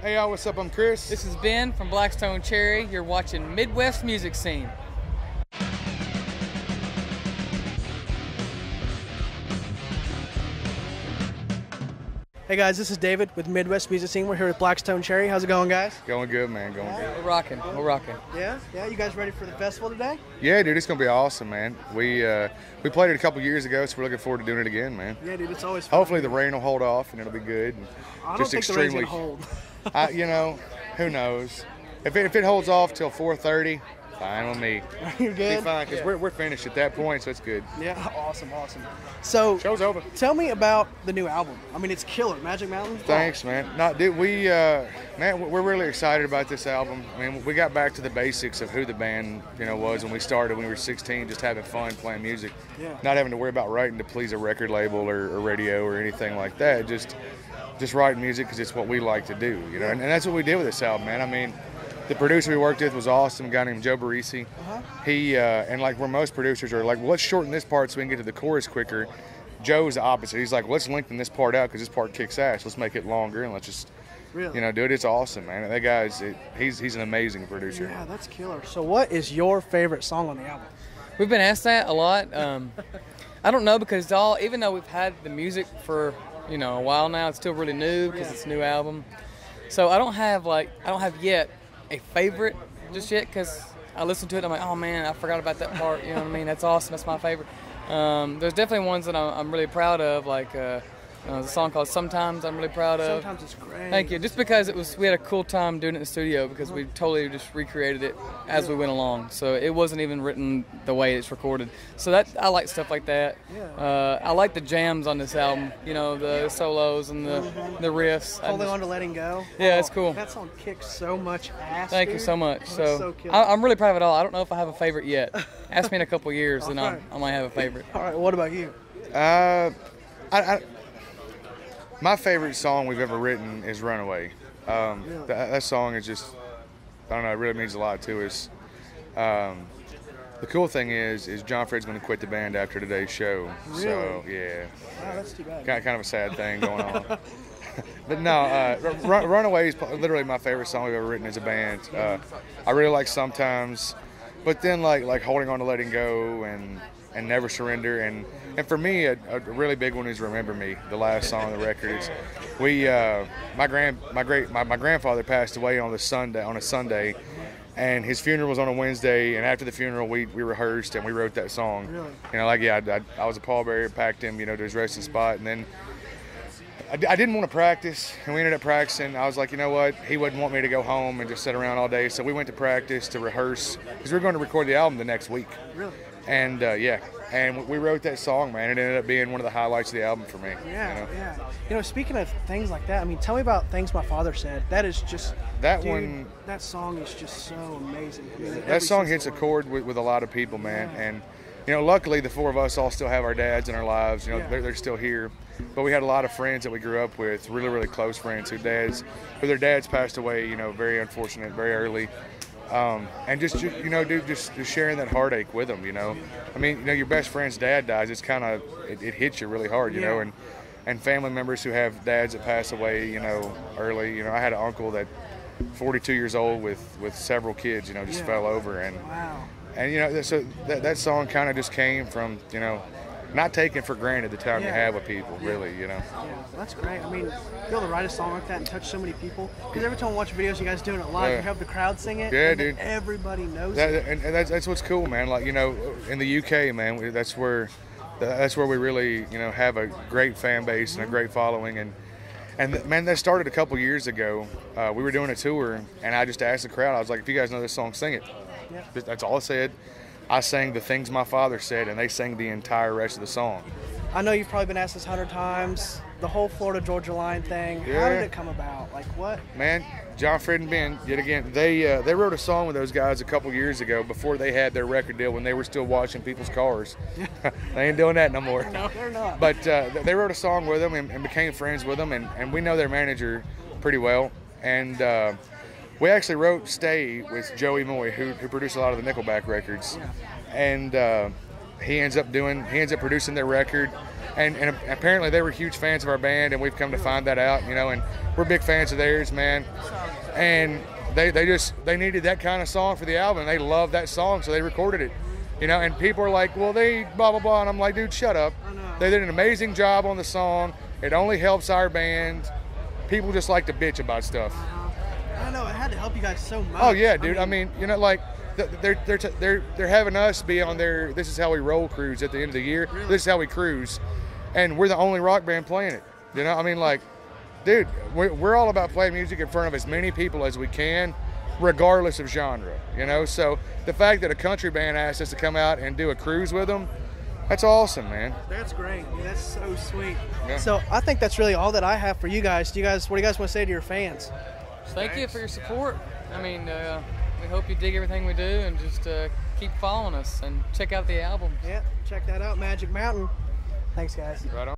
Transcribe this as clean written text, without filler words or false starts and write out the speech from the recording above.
Hey y'all, what's up? I'm Chris. This is Ben from Blackstone Cherry. You're watching Midwest Music Scene. Hey guys, this is David with Midwest Music Scene. We're here with Blackstone Cherry. How's it going, guys? Going good, man. Going good. We're rocking. We're rocking. Yeah? You guys ready for the festival today? Yeah, dude, it's gonna be awesome, man. We played it a couple years ago, so we're looking forward to doing it again, man. Yeah, dude, it's always fun. Hopefully the rain will hold off and it'll be good. I don't think the rain's gonna hold. You know, who knows? If it holds off till 4:30, fine with me. You're good? Be fine, because we're finished at that point, so it's good. Yeah, awesome. So, show's over. Tell me about the new album. I mean, it's killer. Magic Mountain. Thanks, man. Dude, we're really excited about this album. I mean, we got back to the basics of who the band, was when we started when we were 16, just having fun playing music. Yeah. Not having to worry about writing to please a record label or radio or anything like that. Just writing music because it's what we like to do, And that's what we did with this album, man. I mean, the producer we worked with was awesome, a guy named Joe Barisi. He, and like where most producers are like, well, let's shorten this part so we can get to the chorus quicker. Joe's the opposite. He's like, let's lengthen this part out because this part kicks ass. Let's make it longer and let's just, do it. It's awesome, man. That guy's, he's an amazing producer. Yeah, that's killer. So what is your favorite song on the album? We've been asked that a lot. I don't know because even though we've had the music for, a while now, it's still really new because it's a new album. So I don't have yet a favorite just yet because I listen to it and I'm like, oh man, I forgot about that part. You know what I mean? That's awesome. That's my favorite. There's definitely ones that I'm really proud of, like there's a song called Sometimes I'm really proud of. Sometimes it's great. Thank you. Just because we had a cool time doing it in the studio because we totally just recreated it as we went along. So it wasn't even written the way it's recorded. So I like stuff like that. I like the jams on this album. The solos and the riffs. Holding on to Letting Go. Yeah, it's cool. That song kicks so much ass. Thank you so much. So I'm really proud of it all. I don't know if I have a favorite yet. Ask me in a couple years and I might have a favorite. All right. What about you? My favorite song we've ever written is Runaway. That song is just, I don't know, it really means a lot to us. The cool thing is John Fred's going to quit the band after today's show. Really? So, yeah. Wow, that's too bad. Kind of a sad thing going on. But no, Runaway is literally my favorite song we've ever written as a band. I really like Sometimes, but then like Holding On to Letting Go and Never Surrender, and for me a really big one is Remember Me, the last song on the record. My grandfather passed away on a Sunday, and his funeral was on a Wednesday, and after the funeral we rehearsed and we wrote that song. Really? I was a pallbearer, packed him to his resting spot, and then I didn't want to practice, and we ended up practicing. I was like, you know what? He wouldn't want me to go home and just sit around all day, so we went to practice to rehearse because we were going to record the album the next week. Really? And and we wrote that song, man. It ended up being one of the highlights of the album for me. Yeah. Speaking of things like that, I mean, tell me about Things My Father Said. That is just that song is just so amazing. I mean, that song hits a chord with a lot of people, man. And luckily the four of us all still have our dads in our lives. They're still here. But we had a lot of friends that we grew up with, really, really close friends who their dads passed away, very unfortunate, very early. And just sharing that heartache with them, I mean, your best friend's dad dies, it's kind of, it hits you really hard, and family members who have dads that pass away, early. I had an uncle that 42 years old with several kids, just fell over. And, wow. And, so that song kind of just came from, not taking for granted the time you have with people, really, Yeah, that's great. I mean, be able to write a song like that and touch so many people. Because every time I watch videos, you guys doing it live, you have the crowd sing it. Yeah, dude. Everybody knows it. And that's what's cool, man. Like, in the UK, man, that's where we really, have a great fan base and a great following. And man, that started a couple years ago. We were doing a tour, and I just asked the crowd, I was like, if you guys know this song, sing it. Yeah. That's all I said. I sang The Things My Father Said, and they sang the entire rest of the song. I know you've probably been asked this 100 times, the whole Florida-Georgia line thing. Yeah. How did it come about? Like, what? Man, John Fred and Ben, yet again, they wrote a song with those guys a couple years ago before they had their record deal when they were still washing people's cars. They ain't doing that no more. No, they're not. But they wrote a song with them and became friends with them, and we know their manager pretty well. And we actually wrote Stay with Joey Moy, who produced a lot of the Nickelback records. Yeah. And he ends up producing their record. And apparently they were huge fans of our band, and we've come to find that out, you know, and we're big fans of theirs, man. And they needed that kind of song for the album, and they loved that song, so they recorded it, you know. And people are like, well, they blah blah blah, and I'm like, dude, shut up. They did an amazing job on the song. It only helps our band. People just like to bitch about stuff. I know, it had to help you guys so much. Oh yeah, dude. I mean, you know, like they're having us be on their "This Is How We Roll" cruise at the end of the year. Really? This is how we cruise, and we're the only rock band playing it. You know, I mean, like, dude, we're all about playing music in front of as many people as we can, regardless of genre. You know, so the fact that a country band asked us to come out and do a cruise with them, that's awesome, man. That's great. That's so sweet. Yeah. So I think that's really all that I have for you guys. What do you guys want to say to your fans? Thank you for your support. I mean, we hope you dig everything we do, and just keep following us and check out the album. Yeah, check that out, Magic Mountain. Thanks, guys. Right on.